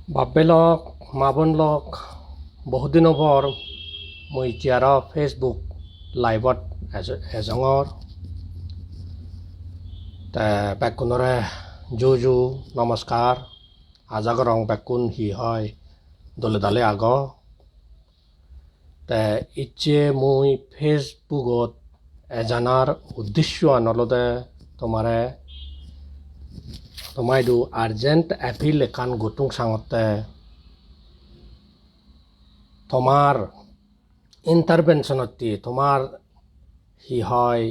বাপেলক মাবনলক বহুদিনৰ পৰ মই এতিয়া ফেচবুক লাইভত এজঙৰ বেকুণৰে জু নমস্কাৰ আজাগৰং বেকুণ হি হয় দলে দলে আগ ইচ্ছে মই ফেচবুকত এজনাৰ উদ্দেশ্য আনলতে তোমাইদু আর্জেন্ট এপিল এখান গুটুং সাঙতে তোমার ইন্টারভেনশনতি তোমার হি হয়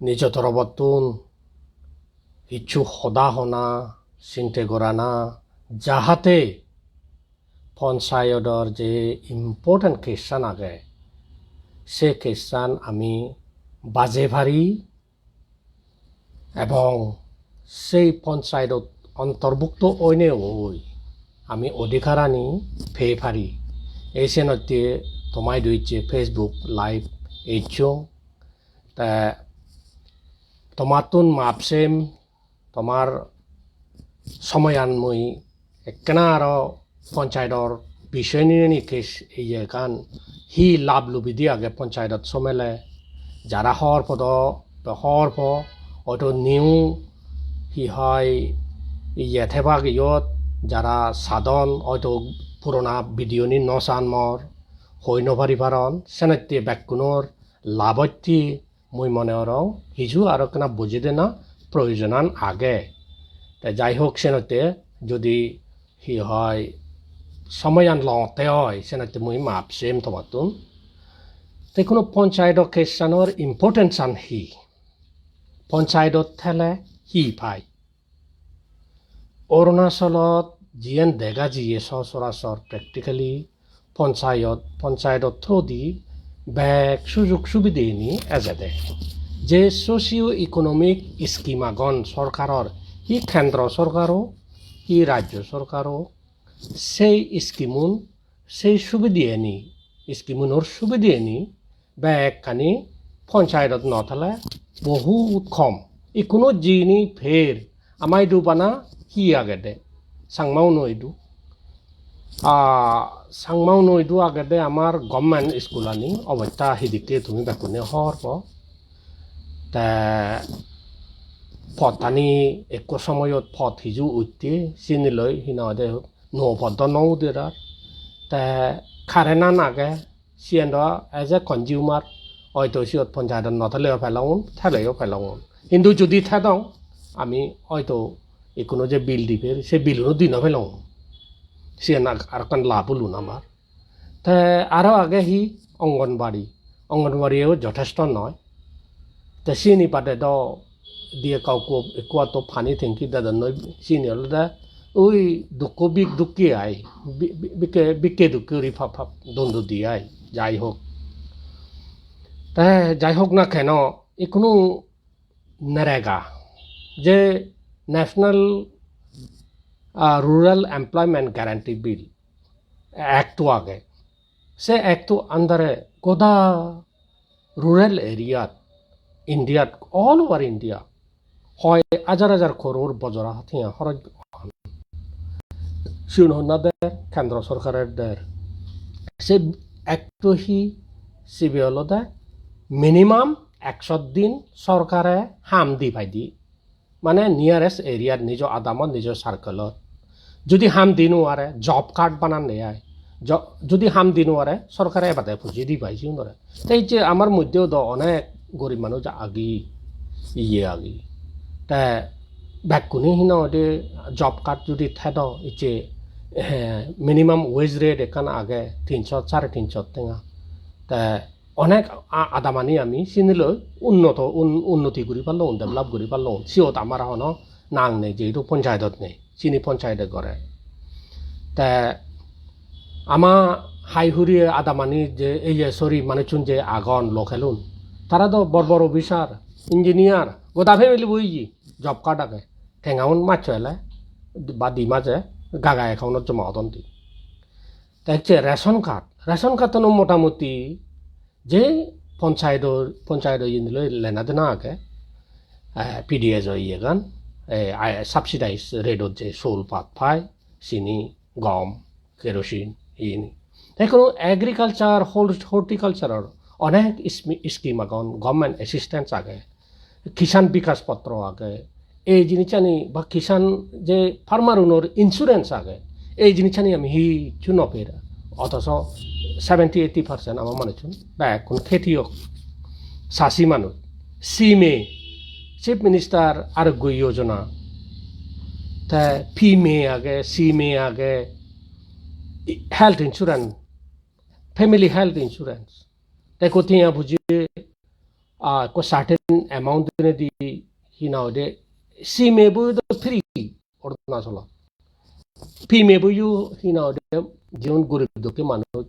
নিজ তরবতুন কিছু সদা হনা চিন্তে গরানা যাহাতে পঞ্চায়তৰ যে ইম্পর্টেন্ট কেসান আগে সে কেসান আমি বাজে ভারি এবং সেই পঞ্চায়তত অন্তর্ভুক্ত অইনে ওই আমি অধিকার আনি ফে ফারি এই সেনতে তোমায় দুইছে ফেসবুক লাইভ এইচং তা তোমাতুন মাপসেম তোমার সময়ান মই একনা আর পঞ্চায়তৰ বিষয় নিয়ে কেস এই কান হি লাভ লুবিদি আগে পঞ্চায়তত সমেলে যারা হর হয়তো নিউ হি হয় থেবাক ইয়ত যারা সাধন হয়তো পুরোনা ভিডিওনি নসান মর হই নভারি পারন সেনাতে ব্যাকুণর লাভতি মই মনে রং হিজু আর কেনা বুঝি দে না প্রয়োজনান আগে যাই হোক সেনাতে যদি হি হয় সময়ান লতে হয় সেনাতে মই মাপসেম তোমাতুন তাই কোনো পঞ্চায়ত কেসানোর ইম্পর্টেন্স আন হি পঞ্চায়তত থেলে হি পাই অৰুণাচলত জিয়েন দেখা জিয়ে সচৰাচৰ প্ৰেক্টিকেলি পঞ্চায়তত থ্ৰুদি বেগ সুযোগ সুবিধানি এজেদে যে ছ'চিঅ' ইকনমিক স্কিম আগন চৰকাৰৰ হি কেন্দ্ৰ চৰকাৰো হি ৰাজ্য চৰকাৰো সেই স্কিমুন সেই সুবিধানি স্কিমুনৰ সুবিধানি বেগ কানি পঞ্চায়তত নথলে বহুত কম ইকোনো জিনি ফের আমাই দুবানা হি আগেদে সাংমাও নইদু আগেদে আমার গভর্নমেন্ট স্কুল আনি অবস্থা হিদিকে তুমি বেকুনে হর তা ফটানি এক সময়ত ফট হিজু উঠতে চিনি লই হিনাদে নো ফট নৌদেরার তা খারেনা নাগে সিয়েন্ড এজ এ কনজিউমার হয়তো সিয়ত পঞ্চায়ত নথলেও ফেলাউন থেলেও ফেলাউন কিন্তু যদি থেদং আমি হয়তো কোনো যে বিল দিবে সে বিলও দিন ফেলাও সে না আর কান লাভ হলুন আমার তা আরও আগে হি অঙ্গনবাড়িও যথেষ্ট নয় তা চিনি পাতে দ দিয়ে কাউকে একুয়া তো ফানি থেঙ্কি দাদা নয় চিনি হল দা ওই দুঃখী আই বিকে দুঃখী ফাপ দন্দ দিয়ে আই যাই হোক না কেন কোনো নরেগা যে ন্যাশনাল রুরাল এমপ্লয়মেন্ট গ্যারান্টি বিল অ্যাক্টও আগে সে অ্যাক্টও আন্দারে গোদা রুরাল এরিয়াত ইন্ডিয়াত অল ওভার ইন্ডিয়া হয় হাজার করোর বজরা হাতিয়া খরচ সিউনহনাদের কেন্দ্র সরকারের দের সে অ্যাক্টও হি সিবিএলতে মিনিমাম 100 দিন সরকারে হাম দি ভাইদি মানে নিয়ারেস্ট এরিয়ার নিজ আদামত নিজ সার্কেলত যদি হাম দিনো আরে জব কার্ড বানান নেয় যদি হাম দিনো আরে সরকারে এবারে পুঁজি দি পাইছি ধরে তাই যে আমার মধ্যেও তো অনেক গরিব মানুষ আগি তা ব্যাকুনি হিনা জব কার্ড যদি থেদ ইচ্ছে মিনিমাম ওয়েজ রেট এখান আগে 300 350 টেঙা তা অনেক আদামানি আমি চিনিলৈ উন্নতি কৰি পারলো ডেভেলপ কৰি পারলো সিওত আমার এখন নাং নেই যেহেতু পঞ্চায়তত নেই চিনি পঞ্চায়েতে করে তা আমার হাইহুরি আদামানি যে এই যে মানুষজন যে আগন লোকেলুন তারা তো বড় অফিসার ইঞ্জিনিয়ার গোটা ফ্যামিলি বইজি জব কার্ড আগে ঠেঙাউন মাছ এলে বা ডিমাজে গাগা একাউন্টত জমা হতন্তি তা হচ্ছে রেশন কার্ড মোটামুটি যে পঞ্চায়ত ইন্দিলৈ লেনা দেনা আগে পিডিএস ইয়ে গান সাবসিডাইজ রেটত যে চৌল পাত পায় চিনি গম কেরোসিন ইনি কোনো এগ্রিকালচার হর্টিকালচারের অনেক স্কিম আগন গভর্নমেন্ট অ্যাসিস্ট্যান্স আগে কিষাণ বিকাশ পত্র আগে এই জিনিসানি বা কিষাণ যে ফার্মার উনোর ইন্স্যুরেন্স আগে এই জিনিসানি আমি হিচু নপেরা অথচ 70-80% আমার মনে চুন বা এখন খেতিয়ক চাষি মানুষ সিমে চিফ মিনিস্টার আরোগ্য যোজনা তা ফিমে আগে সিমে আগে health insurance family health insurance তাই কোথায় বুঝিয়ে को certain amount di hinaude si mebu free Arunachal ফি মেবু ইউ hinaude জীবন গরিব দুঃখী মানুষ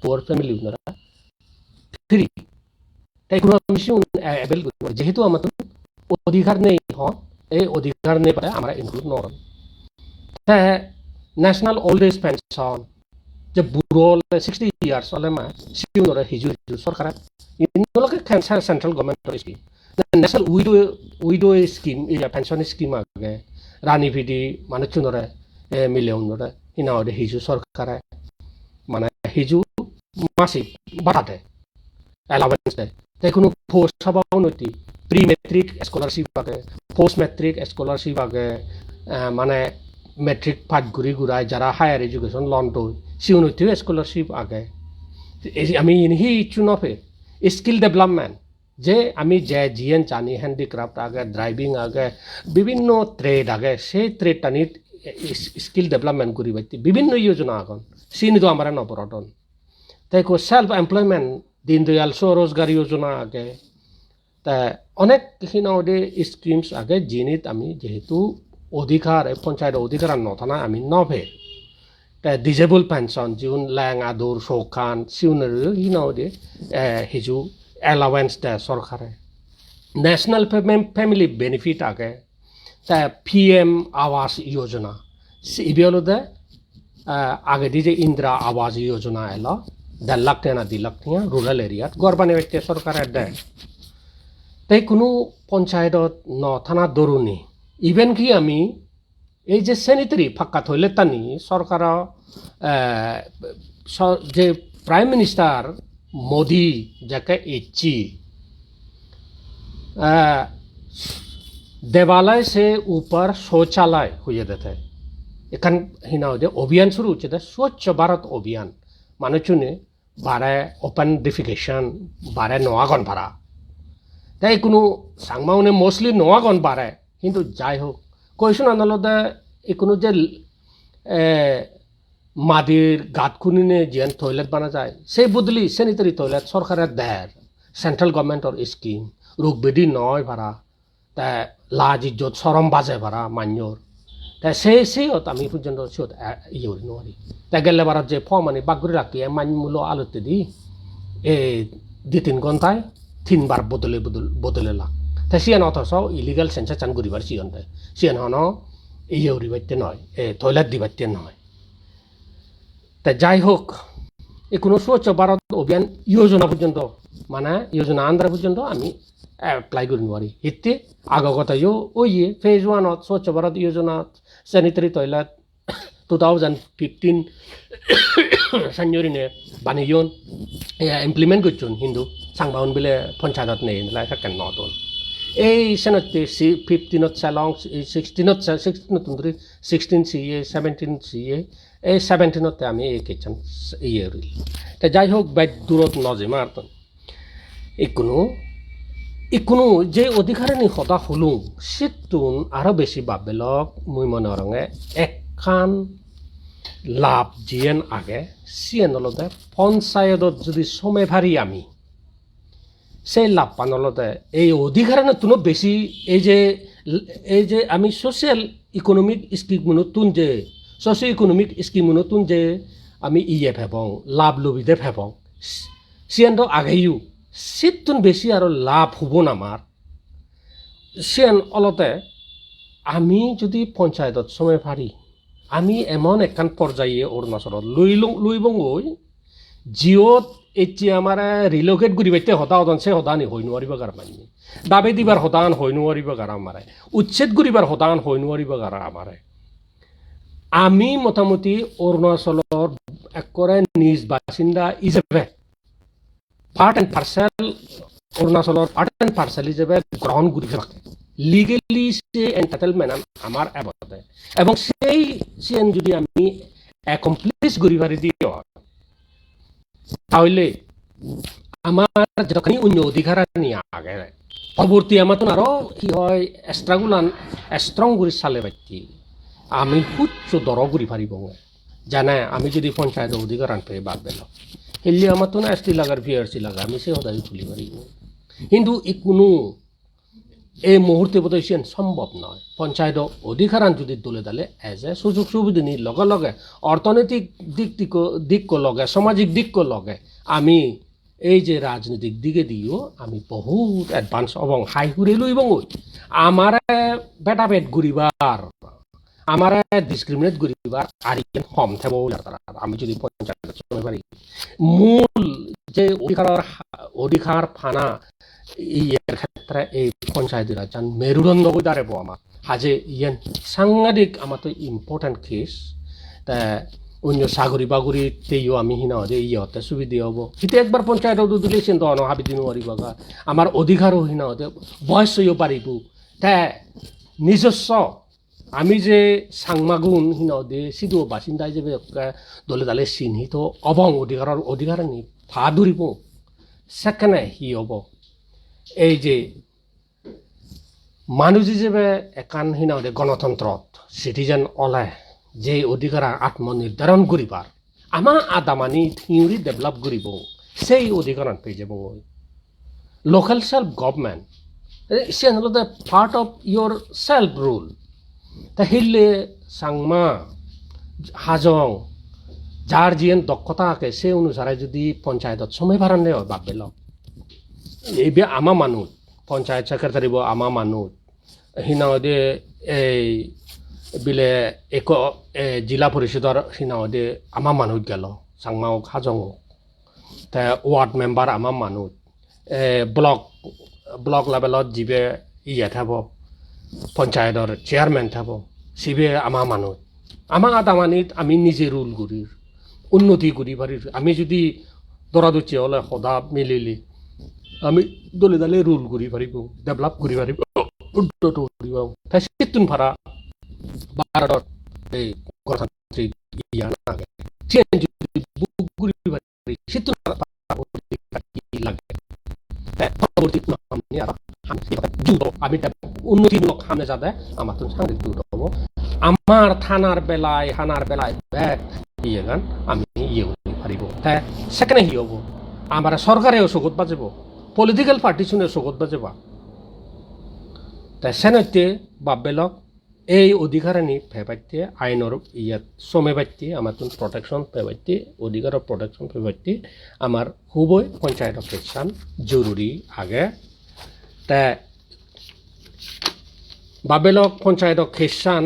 পুয়ার ফ্যামিলি উনারা ফ্রি তাই কোনো মিশন অ্যাভেল করতে যেহেতু আমাদের অধিকার নেই এই অধিকার নেই পারে আমরা ইনক্লুড নরম তাই ন্যাশনাল ওল্ড এজ পেনশন যে বুড়ো 60 ইয়ার্স হলে মা সিউনরে হিজু সরকার ইনগুলোকে central government scheme national widow scheme pension scheme আগে রানী ভিডি মানে চুনরে মিলে উন্নরে ইনাওদে হিজু সরকারে মানে হিজু মাসিক বাড়া দেয় অ্যালাওয়েন্স দেয় তাই কোনো পোস্ট সভাপতি প্রি মেট্রিক স্কলারশিপ আগে পোস্ট মেট্রিক স্কলারশিপ আগে মানে মেট্রিক পাঠ ঘুরি ঘুরায় যারা হায়ার এডুকেশন লন তো সিউনতিও স্কলারশিপ আগে আমি হি চুনফে স্কিল ডেভেলপমেন্ট যে আমি যে জিএন জানি হ্যান্ডিক্রাফট আগে ড্রাইভিং আগে বিভিন্ন ট্রেড আগে সেই ট্রেড টানিত স্কিল ডেভেলপমেন্ট করি বাইতে বিভিন্ন যোজনা আগন সিনিতো আমার নপরটন তাই সেলফ এমপ্লয়মেন্ট দীনদয়াল স্বরোজগার যোজনা আগে তা অনেক হিনাওদে স্কিমস আগে জিনিত আমি যেহেতু অধিকার পঞ্চায়েত অধিকার নথানা আমি নভে তা ডিজেবল পেনশন যিন ল্যাং আদর সৌখান সিউনের হিনাওদে হিজু অ্যালাওয়েন্স দেয় সরকারে ন্যাশনাল ফ্যামিলি বেনিফিট আগে তা পিএম আবাস যোজনা ইবিওলদে আগে দিয়ে যে ইন্দিরা আবাস যোজনা এলো 1.5 লাখ টাকা 2 লাখ টাকা রুরাল এরিয়াত গড়বানি বাইতে সরকারের দেয় তাই কোনো পঞ্চায়েতত নথানা দরুনি ইভেন কি আমি এই যে স্যানিটারি ফাঁকা থইলে তানি সরকার যে প্রাইম মিনিস্টার মোদি যাকে ইচ্ছি देवालय से ऊपर शौचालय हुए देते एखान हिना हो अभियान शुरू होते स्वच्छ भारत अभियान माने चुने बारे ओपन डिफिकेशन बारे नोआगन भाड़ा তাই কোনো সাংমাউনে মোস্টলি নোয়াগন বাড়ে কিন্তু যাই হোক কৈশন আদালতে কোনো যে মাদির গাত খুনিনে জিয়ান টয়লেট বানা যায় সেই বদলি স্যানিটারি টয়লেট সরকারের দেয় সেন্ট্রাল গভর্নমেন্টর স্কিম রোগ বেদি নয় ভাড়া তা লাজ ইজ্জত সরম বাজে ভাড়া মান্যর তাই সেইত আমি পর্যন্ত সিত ইয়ে নোৱাৰি তাই গেলে বাৰত যে ফর্মানি বাগুরি রাখি মান মূল্য আলোতে দি 2-3 ঘন্টায় 3 বার বদলে লাগ তাই সিয়ান অথচ ইলিগাল সেন্সার চান ঘুরিবার সিয়নতে সিয়ান হন ইয়ে উড়িবাইতে নয় টয়লেট দিবাইতে নয় তাই যাই হোক কোনো স্বচ্ছ ভারত অভিযান যোজনা পর্যন্ত মানে যোজনা আন্ধ্রা পর্যন্ত আমি এপ্লাই করি নোৱাৰি এতে আগগতায়ও ওইয়ে ফেজ 1 স্বচ্ছ ভারত যোজনা স্যানিটারি টয়লেট 2015 জানুয়ারিনে বানিয়ন ইমপ্লিমেন্ট করছুন হিন্দু সাংবাউন বিলে পঞ্চায়েতত নেই থাকেন নতুন এই সেনতে 15 চালং 16 সিএ 17 সিএ এই 17তে আমি এই কিচেন ইয়ে রিল তা যাই হোক বাই দূরত নজে মারতন ইকোনো যে অধিকারী হতা হলুং সিতুন আরো বেশি বাবেলক মুই মনে রঙে একখান লাভ জিয়েন আগে সিয়েন অলতে পঞ্চায়েতত যদি সমে ভারি আমি সেই লাভ পানলতে এই অধিকার তুনো বেশি এই যে আমি সোশ্যাল ইকোনমিক স্কিম নতুন যে সোশ্যাল ইকোনমিক স্কিম নতুন যে আমি ইয়ে ভেবং লাভ লবিদে ভেবং সিয়েন আগেও সিতুন বেশি আর লাভ হব নামার সিয়েন অলতে আমি যদি পঞ্চায়েতত সময় ভারি আমি এমন একখান পর্যায়ে অরুণাচলত লইবং জিঅ'ত এতিয়া আমাৰ ৰিলোকেট কৰি বাইতে হতান সে হতানি হৈ নোৱাৰিব গাৰ মানি দাবী দিবাৰ হতান হৈ নোৱাৰিব গাৰ আমাৰে উচ্ছেদ কৰিবাৰ হতান হৈ নোৱাৰিব গাৰ আমাৰে আমি মোটামুটি অৰুণাচলৰ একৰে নিজ বাসিন্দা হিচাপে পাৰ্ট এণ্ড পাৰ্চেল অৰুণাচলৰ পাৰ্ট এণ্ড পাৰ্চেল হিচাপে গ্ৰহণ কৰি থাকে লিগেলি সে এন্টাইটেলমেন্ট আমার এবারে এবং সেই সিএন যদি আমি অ্যাকমপ্লিশ করি পারি দিও তাহলে আমার যতখানি অন্য অধিকার নিয়ে আগে পরবর্তী আমার তো আরো কি হয় স্ট্রং করে চালে পাচ্ছি আমি উচ্চ দর করে পারিব জানে আমি যদি পঞ্চায়েতের অধিকার পেয়ে বাদ পেল এলে আমার তো না এসটি লাগার পিআরসি লাগা আমি সে সদাই খুলি পারিব কিন্তু ই কোনো এই মুহূর্তে বোধ হয় সম্ভৱ নহয় পঞ্চায়ত অধিকাৰ যদি দলে দালে এজ এ সুযোগ সুবিধা নি লগে লগে অৰ্থনৈতিক দিককো লগে সামাজিক দিককো লগে আমি এই যে রাজনৈতিক দিকে দিও আমি বহুত এডভান্স এবং হাই করে লইব আমার বেটা পেট ঘুরিবার আমার ডিসক্রিমিনেট করিবার আর কম থাকবো আমি যদি পঞ্চায়েত চলে পারি মূল যে অধিকার ফানা ইয়ার ক্ষেত্রে এই পঞ্চায়েত রাজ মেরুদণ্ড হয়ে দাঁড়াবো আমার হাজে ইয়ান সাংঘাতিক আমার তো ইম্পর্টেন্ট কেস তা অন্য সাগরি বাগরিতেও আমি হিনা যে ইহতে সুবিধা হব কিন্তু একবার পঞ্চায়েত দিলে সে তো হাবি দিন পারিব আমার অধিকারও হিনা হতে বয়স হইও পারিব তা নিজস্ব আমি যে সাংমাগুন হিনা দে সিধু বাসিন্দা হিসেবে দলে দালে চিহ্নিত অবং অধিকার নি ফা ধরিব সেখানে হি হব এই যে মানুষ হিসেবে একান হিনা গণতন্ত্রত সিটিজেন অলে যে অধিকার আত্মনির্ধারণ করিবার আমার আদামানি থিওরি ডেভেলপ করিব সেই অধিকার পেয়ে যাব লোকাল সেলফ গভর্নমেন্ট সে হল the part of your self rule তা হিলে সাংমা হাজং যার জিয়েন দক্ষতা আঁকে সে অনুসারে যদি পঞ্চায়েতত সময় বাড়ানো হয় ভাববেল এই আমার মানুষ পঞ্চায়েত সেক্রেটারি আমার মানুষ হিনাওদে এই বিলে এক জিলা পরিষদর হিনাওদে আমার মানুষ গেল সাংমা হাজং তা ওয়ার্ড মেম্বার আমার মানুষ ব্লক লেভেলত যিবে ইয়ে থাকব পঞ্চায়েতৰ চেয়ারম্যান থাকব সিবে আমার মানুষ আমার আদামানিত আমি নিজে রুল করি উন্নতি করি পারি আমি যদি দরাদুচি হলে সদা মিলিলি আমি দলে দলে রুল করি পারিব ডেভেলপ করি পারিব উন্নত করিব তাই সিতুন ভাড়া ভারতত এই গণতান্ত্রিক ইয়া নাগে চেঞ্জ বুক করি পারি সিতুন লাগে পরবর্তী আমি আর আমি উন্নতিমূলক সামনে যাতে আমার তো সাংঘাতিক দূর হব আমার থানার বেলায় ব্যাগ ইয়ে গান আমি ইয়ে করতে পারিব তাই সেখানে হি হব আমার সরকারেও চকুত বাজিব পলিটিক্যাল পার্টিশনেও চকুত বাজিবা তাই সেনতে বাবেলক এই অধিকার নি পেবাইতে আইনের ইয়াত সমে বাইতে আমার তো প্রটেকশন পেবাইতে অধিকারের প্রটেকশন পেবাইতে আমার খুবই পঞ্চায়েত অফিসান জরুরি আগে তা বাবেলক পঞ্চায়েত খেসান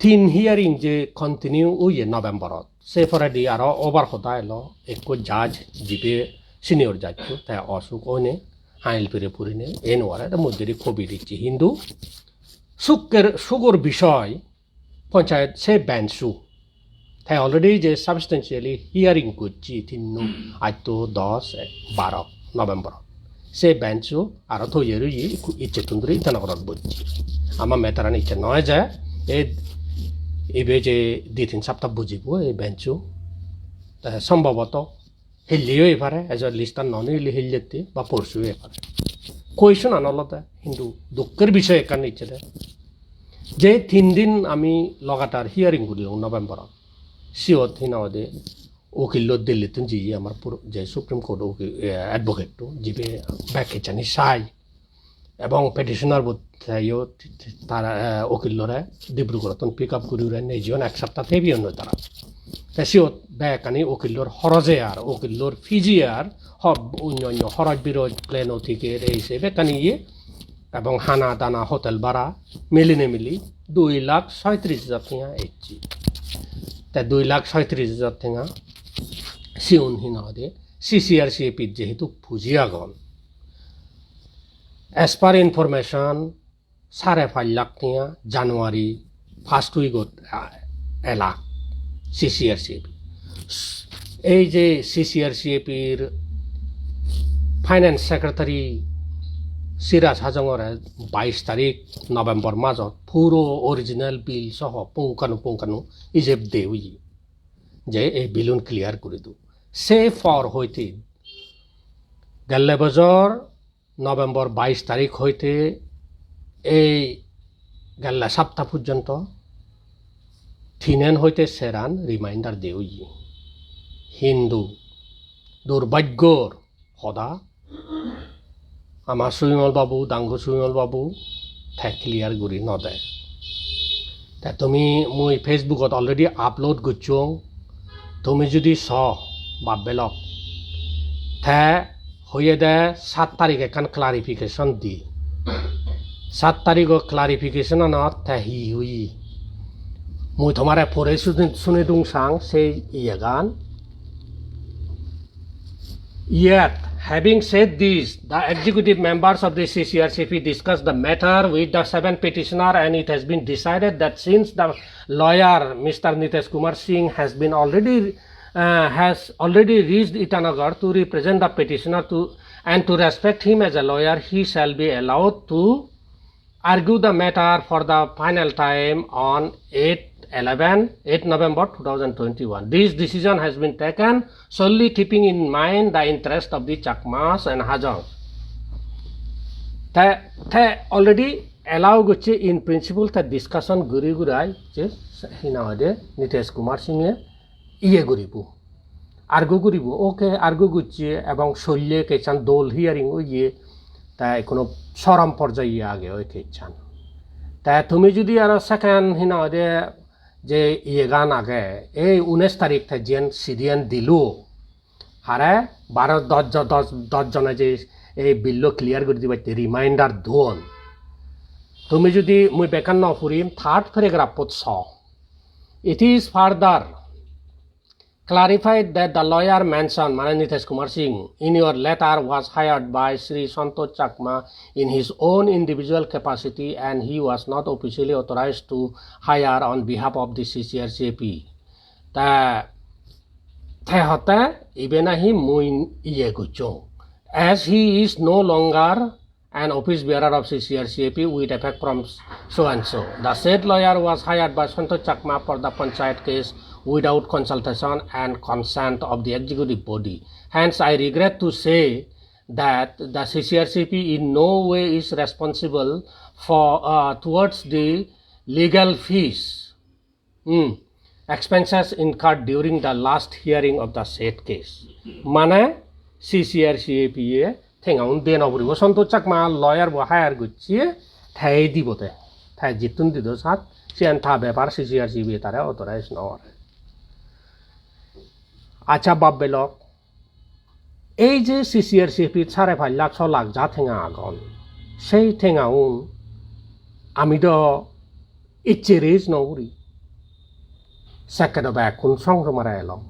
3 হিয়ারিং যে কন্টিনিউ উইয়ে নভেম্বরত সে ফরেদি আরো ওভার হতা এলো এক জাজ জিবে সিনিয়র জাজ তাই অসুখ ওনে আইল পেরে পুরিনে এন ওয়ারা মধ্যে কবি দিচ্ছি হিন্দু সুগর বিষয় পঞ্চায়েত সে বেঞ্চু তাই অলরেডি যে সাবস্টেন্সিয়ালি হিয়ারিং করছি 10-12 নভেম্বর সে বেঞ্চু আর থইয়ে রুই ইচ্ছে তুন্দুরি ইটানগরত বলছি আমার মেতারান ইচ্ছে নয় যে এবে যে 2-3 সপ্তাহ বুঝিব এই বেঞ্চু সম্ভবত হিলিও এবারে এজ লিস্টার ননিলি হিলতে বা পরশুও এবারে কোয়েশন আনলতে কিন্তু দুঃখের বিষয় এখানে ইচ্ছে যে 3 দিন আমি লগাতার হিয়ারিং করলাম নভেম্বরত সিওত হিনাওদে উকিল দিল্লিতে জি আমার যে সুপ্রিম কোর্ট অ্যাডভোকেট যিবে ব্যাখ্যানি চাই এবং পেটিশনার বোধও তারা উকিলরে ডিব্রুগড়ত পিক আপ করি নিজেও এক সপ্তাহ থেবিও নয় তারা সিওত ব্যাকানি উকিলর হরজে আর উকিলর ফিজি আর অন্যান্য হরজ বিরোধ প্লেন থেকে এই বেকানি ইয়ে এবং হানা দানা হোটেল ভাড়া মিলিনে মিলি 2,37,000 টাকা এসছি তাই 2,37,000 টাকা সিউন হিনাদে CCRCHAP যেহেতু পুঁজি আগন এজ পার ইনফরমেশন 5.5 লাখ টাকা জানুয়ারি ফার্স্ট উইকত এলা CCRCHAP এই যে CCRCHAPৰ ফাইনেন্স সেক্রেটারি সিরাজ হাজঙৰে 22 তাৰিখ নৱেম্বৰ মাজত পুরো অরিজিনাল বিল সহ পুঙ্খানু ইজেপ দেউই যে এই বিলুন ক্লিয়ার করে দিও সে ফর হইতে গেলে বছর নৱেম্বৰ 22 তারিখ হইতে এই গেলা সপ্তাহ পর্যন্ত থিনেন হইতে সেরান রিমাইন্ডার দেউই হিন্দু দুর্ভাগ্যর সদা আমার সুবিমল বাবু ডাঙ্গু সুবিমল বাবু ঠাই ক্লিয়ার কৰি নদে তা তুমি মই ফেসবুকত অলরেডি আপলোড করছো তুমি যদি বাবেলক তে হয়ে দে 7 তারিখ এখান ক্লারিফিকেশন দি 7 তারিখ ক্লারিফিকেশন আনত তে হি হুই মই তোমারে পরে শুনে দুং সাং সেই গান Yet, having said this, the executive members of the CCRCHAP discussed the matter with the 7 petitioner, and it has been decided that since the lawyer Mr. Nitesh Kumar Singh has already reached Itanagar to represent the petitioner and to respect him as a lawyer, he shall be allowed to argue the matter for the final time on 8 November 2021. This decision has been taken solely keeping in mind the interest of the Chakmas and Hajongs. They already allow guche in principle the discussion guri gurai je hinade Nitesh Kumar Singh guribu argue guribu okay argue guche ebong sholle kechan dol hearing oye তাই কোনো চরম পর্যায়ে আগে ওই কেচান তাই তুমি যদি আর second হিনাদে যে গান আগে এই 19 তারিখ থেকে যেন সিডিএন দিলু হারে 10 জনে যে এই বিল ক্লিয়ার করে দিবা রিমাইন্ডার দোন তুমি যদি মুই বেকার ন ফুরিম 3rd প্যারাগ্রাফত it is further clarified that the lawyer mentioned Nitesh Kumar Singh in your letter was hired by Sri Santosh Chakma in his own individual capacity and he was not officially authorized to hire on behalf of the CCRCHAP. As he is no longer an office bearer of CCRCHAP with effect from so and so. The said lawyer was hired by Santosh Chakma for the Panchayat Case without consultation and consent of the executive body. Hence, I regret to say that the CCRCHAP in no way is responsible for towards the legal fees expenses incurred during the last hearing of the said case. Mane CCRCHAP thengaun den oburibo Santosh Chakma lawyer bo hire guchie thai dibote thai jitun dido sat sian tha byapar CCRCHAP tare authorized nor আচ্ছা বাবেলক এই যে CCRCHAP 5.5 lakh 6 lakh যা ঠেঙা আগন সেই ঠেঙাউন আমি তো ইচ্ছে raise নউরি second back কোন সংক্রমণে এলাম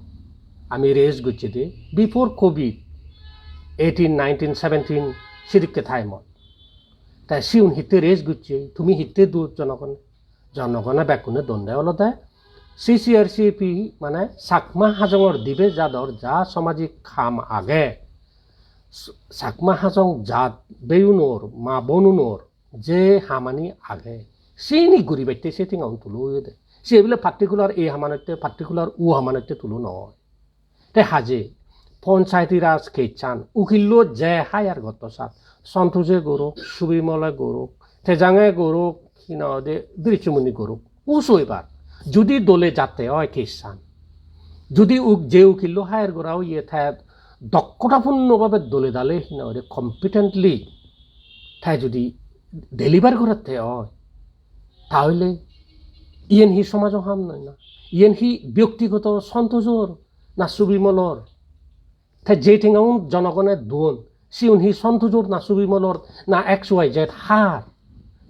আমি রেজ গুচ্ছে দি বিফোর কোভিড 19 17 সিদিকে থাইমত তাই সিউন হিতে রেজ গুচ্ছে তুমি হিতে দূর জনগণে ব্যাকুনে দণ্ডে হলো দেয় CCRCHAP মানে চাকমা হাজঙৰ দিবে জাদৰ যা সামাজিক খাম আগে চাকমা হাজং জাত বেউনোর মা বনুনোর যে হামানি আগে সিনি গুরি বাইতে সেটিং আউন তুলো দে সে বলে পার্টিকুলার এই হামানতে পার্টিকুলার উ হামানতে তুলো নয় তে হাজে পঞ্চায়েতি রাজ কেচান উকিল্লো যে হায়ার গত সাত সন্তোষে গরুক সুবিমলে গরুক তেজাঙে গরুক হিনাদে দৃশ্যমণি গরুক উসইবার যদি দলে যাতে হয় কেসান যদি যে উকিল্লো হায়ার করাও থাই দক্ষতাপূর্ণভাবে দলে দালে হিনাদে কম্পিটেন্টলি থাই যদি ডেলিভার করাতে হয় তাহলে হি সমাজ হাম নয় না হি ব্যক্তিগত সন্তোষর না সুবিমলর তাই যে ঠেঙাও জনগণের দোন সিউন হি সন্তোষর না সুবিমলর না XY Z হার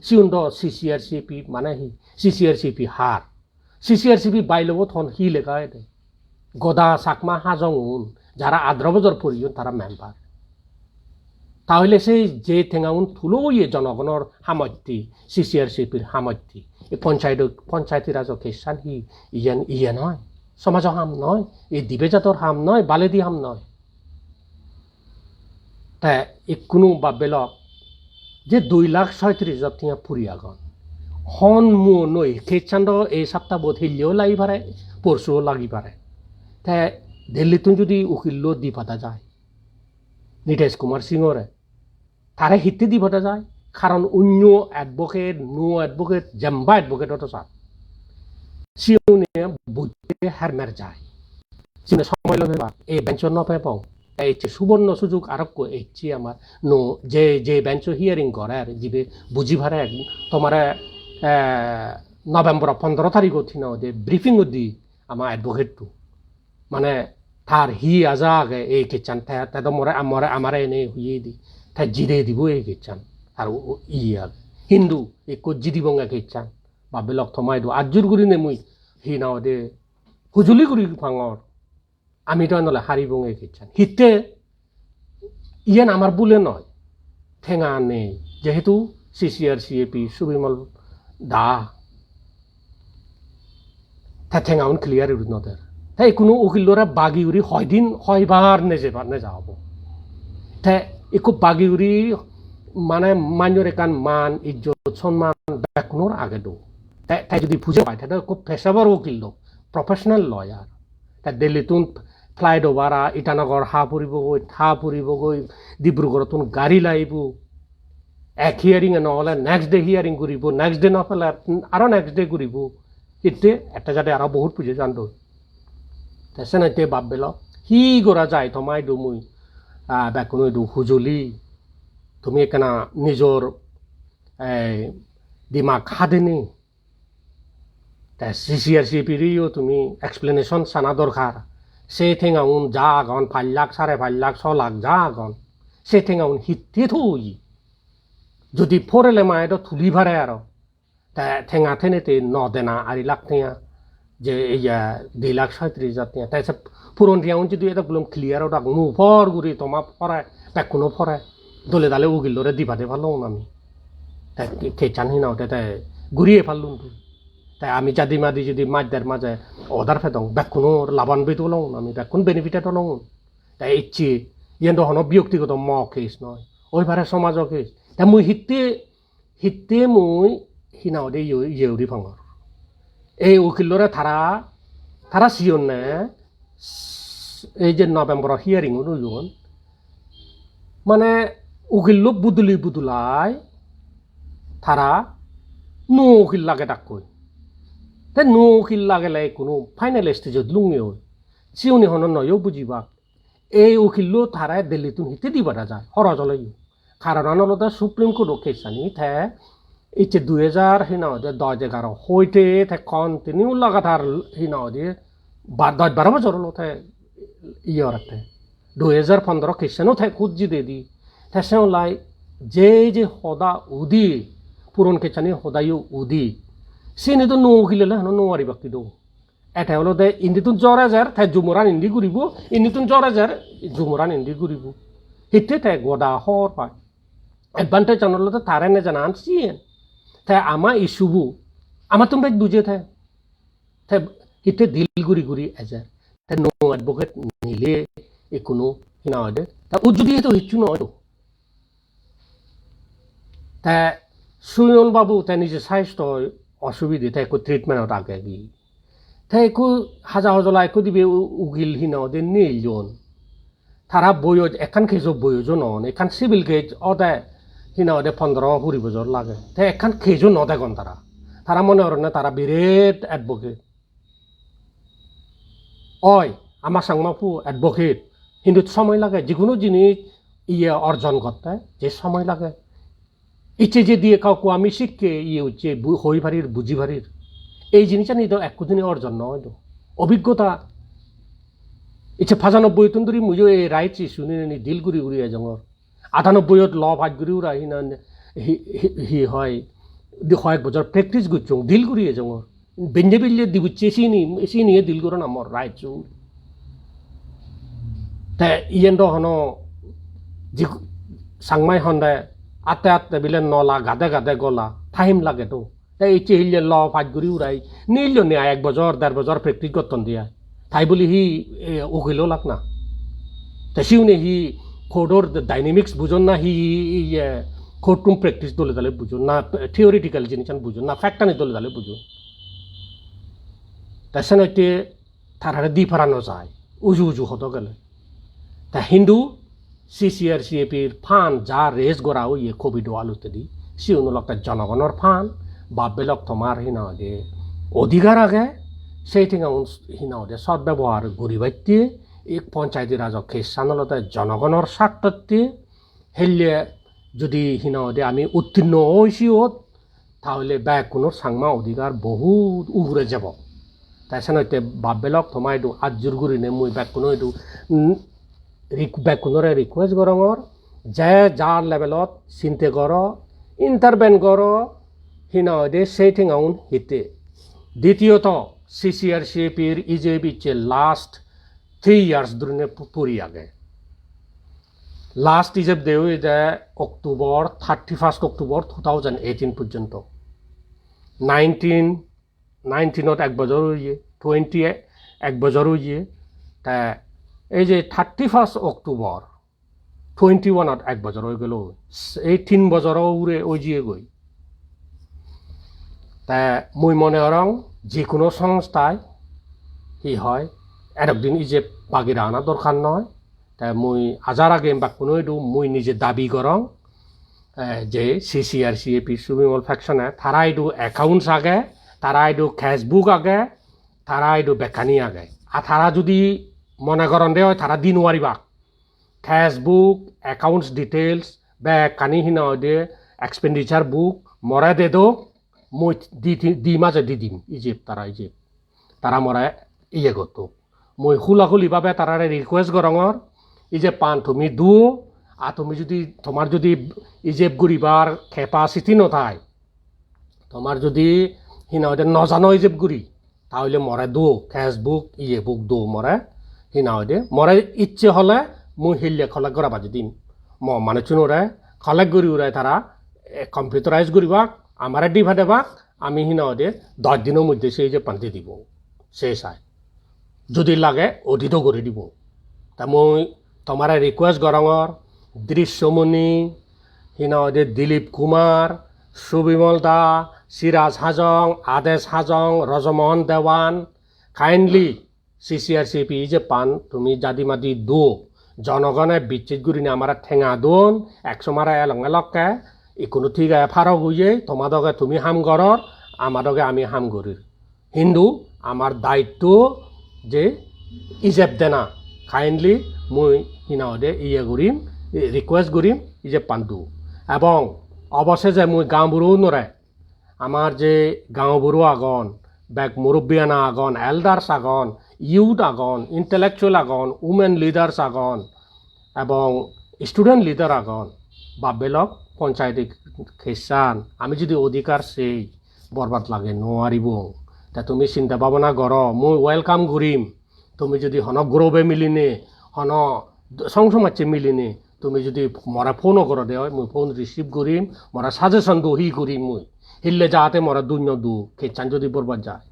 সিউন দ CCRCHAP মানে হি CCRCHAP হার CCRCHAP বাইলবো থন হি লেখা দে গদা চাকমা হাজং যারা 18 বছর পর্যন্ত তারা মেম্বার তাহলে সেই যে ঠেঙাউন থুলো ইয়ে জনগণের সামর্থ্য CCRCPর সামর্থ্য এই পঞ্চায়েতি রাজ কেসান হি ইয়ে নয় সমাজৰ হাম নয় এই দিবেজাতর হাম নয় বালেদি হাম নয় তা কোনো বাবেলক যে 2,37,000 টিয়া ফুরিয়াগন হন মু নই কেচান্দ এই সপ্তাহ বোধ হিলিও লাগি পারে পরশুও লাগি পারে তা দিল্লিতুন যদি উকিল দি পাতা যায় নীতিশ কুমার সিংহরে তারে হিতে দি পাতা যায় কারণ অন্য অ্যাডভোকেট নো অ্যাডভোকেট জম্বা অ্যাডভোকেট তো সাথ সিউনে বুঝতে হেরমের যায় সিনে সময় লগে এই বেঞ্চর নপে পাও এই সুবর্ণ সুযোগ আরোগ্য এইছি আমার নো যে বেঞ্চ হিয়ারিং করে আর যিবে বুঝি ভারে তোমার নভেম্বর 15 তারিখ থিনা দে ব্রিফিং দি আমার অ্যাডভোকেটটো মানে তার হি আজা আগে এই কেচান তা তো মরে আমার এনে হুইয়ে দি তা জিদে দিব এই কেচান আর আগে হিন্দু এক জিদি বঙ্গা কেচান বাবে লক থমাই দো আজুর গুরি নে মুই হি নাও দে হুজুলি গুরি ফাঙর আমি তো নলে হারি বঙ্গে কেচান হিতে ইয়ান আমার বুলে নয় ঠেঙা নেই যেহেতু CCRCAP সুবিমল দা তা ঠেঙাউন ক্লিয়ার উঠ নদের তাই কোনো উকিলরা বাগিউরি হয়দিন হয়বার নে যাব তাই একটু বাগিউরি মানে মান্যর একান মান ইজ্জত সম্মান বেকনোর আগে দো তাই যদি বুঝে পায় তাই খুব পেশাবার উকিল দো প্রফেশনাল লয়ার তাই দিল্লিতুন ফ্লাইট ওভারা ইটানগর হা ফুরিব গৈ ডিব্ৰুগড়তুন গাড়ী লাইব এক হিয়ারিং নহলে নেক্সট ডে হিয়ারিং কৰিব নেক্সট ডে নফেলে আৰু নেক্সট ডে কৰিব ইতে এটা যাতে আৰু বহুত পুজে জানো তাছে নাইতে বাবেল হি গৰা যায় তোমাই দো মুই বেকনো দো হুজুলি তুমি একানা নিজর দিমাগ হাদেনি তা CCRCPরিও তুমি এক্সপ্লেনেশন সানা দরকার সে ঠেঙাউন যা আগন 5 লাখ 5.5 লাখ 6 লাখ যা আগন সে ঠেঙাউন হিতে থই যদি ফরেলে মায়ের থুলি ভারে আর তা ঠেঙা থেনেতে নদেনা 8 লাখ ঠেঙা যে এই 2,37,000 টিয়া তাই পুরন টিয়াউন যদি এটা বললাম ক্লিয়ার ওটা নু ফর গুড়ি তোমার ফরায় বেকুনো ফরায় দলে দালে উকিলরে দিবাদে ভালো আমি তাই খেচান হি নাও তাই ঘুরিয়ে ফাললুম তাই আমি জাদি মাদি যদি মাঝদের মাঝে অর্ডার ফেদং বেকুনো লাভান্বিত লং আমি বেকুন বেনিফিটেড লং তাই ইচ্ছি ইয়ে হন ব্যক্তিগত ম কেস নয় ওইবারে সমাজ কেস তাই মুই হিতে মুই হিনাও দে ইয়েউরি ভাঙর এই উকিলরে তারা সিয়ন নে এই যে নভেম্বর হিয়ারিং অনুজন মানে উকিল বুদুলাই তারা নো উকিল লাগে ডাক কই তাই নো উকিল লাগে কোনো ফাইনাল স্টেজত লুঙে হয় সিউনি হন নয়ও বুঝিবা এই উকিল তারাই দিল্লিতুন হিতে দিবাটা যায় হরজলাই কারণ আনলতে সুপ্রিম কোর্ট কেসানি থে ইচ্ছে 2000 হিনাও দে 10-11 হইতে থে কন্টিনিউ লাগাতার হিনাও দে 10-12 বছর লতে ইয়ে রাখতে 2015 কেসানো থে খুঁজি দে দি থে সেওলাই যে হদা উদি পুরন কেচানি হদাইও উদি সিনি তো নো উকিলে হন নোয়ারি বাকি দো এটা হলো দে ইন্দিতুন জরাজার থে জুমরান ইন্দি ঘুরিব ইন্দিতুন জরাজার জুমরান ইন্দি ঘুরিব হিতে থে গদা হর পায় এডভান্টেজ আনলতে তারে নে জানান সিয়েন তাই আমার ইস্যুবু আমার তুমি বুঝে থাকে তাই হিতে দিল গুড়ি এজার তাই নো অ্যাডভোকেট নিলে কোনো হিনা হয় তা ও যদি তো হিচ্ছু নয় তো তা সুয়ন বাবু তাই নিজে স্বাস্থ্য অসুবিধে তাই ট্রিটমেন্ট আগে গিয়ে তাই হাজলা একো দিবে উকিল হিনা ওদের নীলজন তারা বয়স এখান খেজো বয়সও নন এখান সিভিল কেজ অদে হিনা ওদের 15-20 বছর লাগে তাই এখান খেজো নদেগন তারা মনে করেন না তারা বিরাট অ্যাডভোকেট হয় আমার সাংমাপু অ্যাডভোকেট কিন্তু সময় লাগে যে কোনো জিনিস ইয়ে অর্জন করতে যে সময় লাগে ইচ্ছে যে দিয়ে কাউকে আমি শিখকে ইয়ে হচ্ছে হই ভারির বুঝি ভারির এই জিনিসটা নিয়ে তো একদিনে অর্জন নয় তো অভিজ্ঞতা ইচ্ছে 95 তুন ধরি মুজো এই রাইটস শুনে নি দিল গুড়ি এজঙর 98 ল ভাগ গুড়ি উড়া হিনা হি হয় কয়েক বছর প্র্যাকটিস করছো দিল গুড়ি এজঙর বেঞ্জে বিল্লে দিবুচ্ছে সিনি দিল গুড়ো নামর রাইটস তা ইয়েন হন যে Sangmai Honda, Atat the Villain Nola, Gada Gola, time Lagato. They chill law fight Gururai, Nilio Niag Bazor, that was our practice got on the Taibuli he Ukilo Lakna. The Shune he Kodor the dynamics Buzona he courtroom practice Dolale Bujo, not theoretical Jinican Bujo, not fact and Dolale Bujo. The Senate Taradi Paranosai, Uju Hotogale. The Hindu CCRCHAP Pan Jar raise Gorao ye Kobido Alutedi, Siunulok the Jonagonor Pan, Babelok Tomar Hina Odigarage, setting out Hina the Sot Babar GURIBATTE, एक पंचायती राज case सानलते जनगणर स्वार्थते हेल्ले যদি হিনাওদে আমি উত্তীর্ণ হইছিও তাহলে back কোনো সাংমা অধিকার বহুত উগরে যাব তাছাড়াতে বাবেলক থমাইদু আজুর গুরিনে মুই ব্যাক কোনো এদু ব্যাক কোনরে রিকোয়েস্ট গরঙর যে যার লেভেলত চিন্তে কৰ ইন্টারভেন কৰ হিনাওদে সেইথিং আউন হিতে দ্বিতীয়ত CCRCHAP এর ইজেবিচে last 3 years durine puri age last ijeb deu ide October 31st October 2018 পর্যন্ত 19 ot ek bajor hoye 20 ek bajor hoye ta ei je 31st October 21 ot ek bajor hoye gelo 18 bajor ure ojiye goi ta moi mone horong je kono সংস্থায় hi hoy একদিন ইজে বাগিরানা দরকার নয় তাই মুই আজার আগে বা কোনো এটু মুই নিজে দাবি করং যে CCRCHAP সুবিমল ফ্যাকশনে তারা এটু অ্যাকাউন্টস আগে তারা এটু ফেসবুক আগে তারা এটু বেকানি আগে আর তারা যদি মনে করেন দে হয় তারা দিন ওয়ারিবা ফেসবুক অ্যাকাউন্টস ডিটেলস বেকানি হিনা দে এক্সপেন্ডিচার বুক মরে দে দো মুই দি মাঝে দি দিম ইজিপ তারা মরে ইয়ে করতো মই খুলাখুলি ভাবে তারারে রিকোয়েস্ট গরঙর ইজে পান তুমি দু আর তুমি যদি তোমার যদি ইজেব গুরিবার ক্যাপাসিটি নথায় তোমার যদি হিনাওদে নজানো ইজেব গুরি তাহলে মরে দু ফেসবুক ইয়ে বুক দু মরে হিনাওদে মরে ইচ্ছে হলে মুই হিললে খলাক গরা বাজি দিম মানে চুনরে খলাক গুরি উড়ায় তারা কম্পিউটারাইজ করিবাক আমারে দিভা দেবাক আমি হিনাওদে 10 দিনের মধ্যে সেই যে পান্তি দিব শেষ হয় যদি লাগে অধিত করে দিব তা মই তোমার রিকোয়েস্ট গরঙর দৃশ্যমণি হিনাওদে দিলীপ কুমার সুবিমল দা সিরাজ হাজং আদেশ হাজং রজমোহন দেওয়ান কাইন্ডলি CCRCHAP যে পান তুমি জাদি মাদি দো জনগণে বিচ্ছিত গুরি আমার ঠেঙা দোন একশো মারা এলং এলকে ইকোনো ঠিক ফারক হইয়ে তোমাদকে তুমি হাম গরর আমাদকে আমি হাম গরির হিন্দু আমার দায়িত্ব যে ইজেব দেনা কাইন্ডলি মুই হিনাওদে ইয়ে করিম রিকোয়েস্ট করিম ইজেব পান্তু এবং অবশেষে মুই গাঁওবুড়ো নরে আমার যে গাঁওবুড়ো আগন বেক মুরব্বিয়ানা আগন এল্ডার্স আগন ইউথ আগন ইন্টেলেকচুয়াল আগন উমেন লিডার্স আগন এবং স্টুডেন্ট লিডার আগন বাবেলক পঞ্চায়েত খেসান আমি যদি অধিকার সেই বরবাদ লাগে নোৱাৰিব তা তুমি চিন্তা ভাবনা কৰ মই ওয়েলকাম করিম তুমি যদি হনক গ্রোবে মিলিনে হন সংসমাচ্ছে মিলিনে তুমি যদি মরা ফোনও করে দেয় মই ফোন রিসিভ করিম মরা সাজেশন দো হি করিম মই হিললে যাতে মরা দুন্য দু খেচান যদি বরবাদ যায়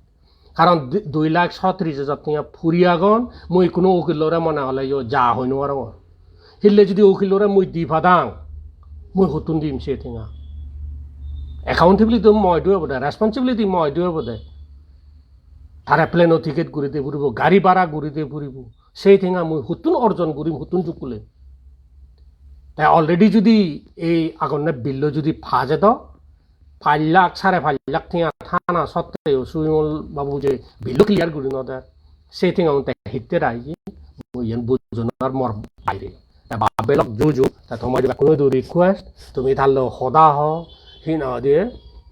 কারণ 2,37,000 টাকা ফুরি আগন মই কোনো উকিলরে মনে হলে যা হইনো আর হিললে যদি উকিলরে মই দি ফাদাং মই হতুন দিম সে ঠেঙা একাউন্টেবিলিটি মই দিও বদে রেসপন্সিবিলিটি মই দিও বদে তারা প্লেনো টিকেট ঘুরিতে ফুরিব গাড়ি ভাড়া ঘুরিতে ফুরিব সেই ঠেঙা মই হতুন অর্জন করিম হতুন চুকুলে তাই অলরেডি যদি এই আগনে বিল যদি ফাজে তো 5 লাখ 5.5 লাখ ঠেঙা থানা সত্ত্বেও সুবিমল বাবু যে বিল ক্লিয়ার করি নদে সেই ঠেঙা হিতে রাখি মই বুঝনার মর বাইরে বাবেলক জুজু তা তোমার কোনো রিকোয়েস্ট তুমি তাহলে সদা হ হিনা দিয়ে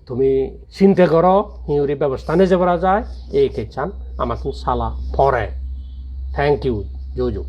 তুমি চিন্তা করো হিউরি ব্যবস্থা নিয়ে যাওয়া যায় এই খেচান আমার সালা পরে থ্যাংক ইউ জুজু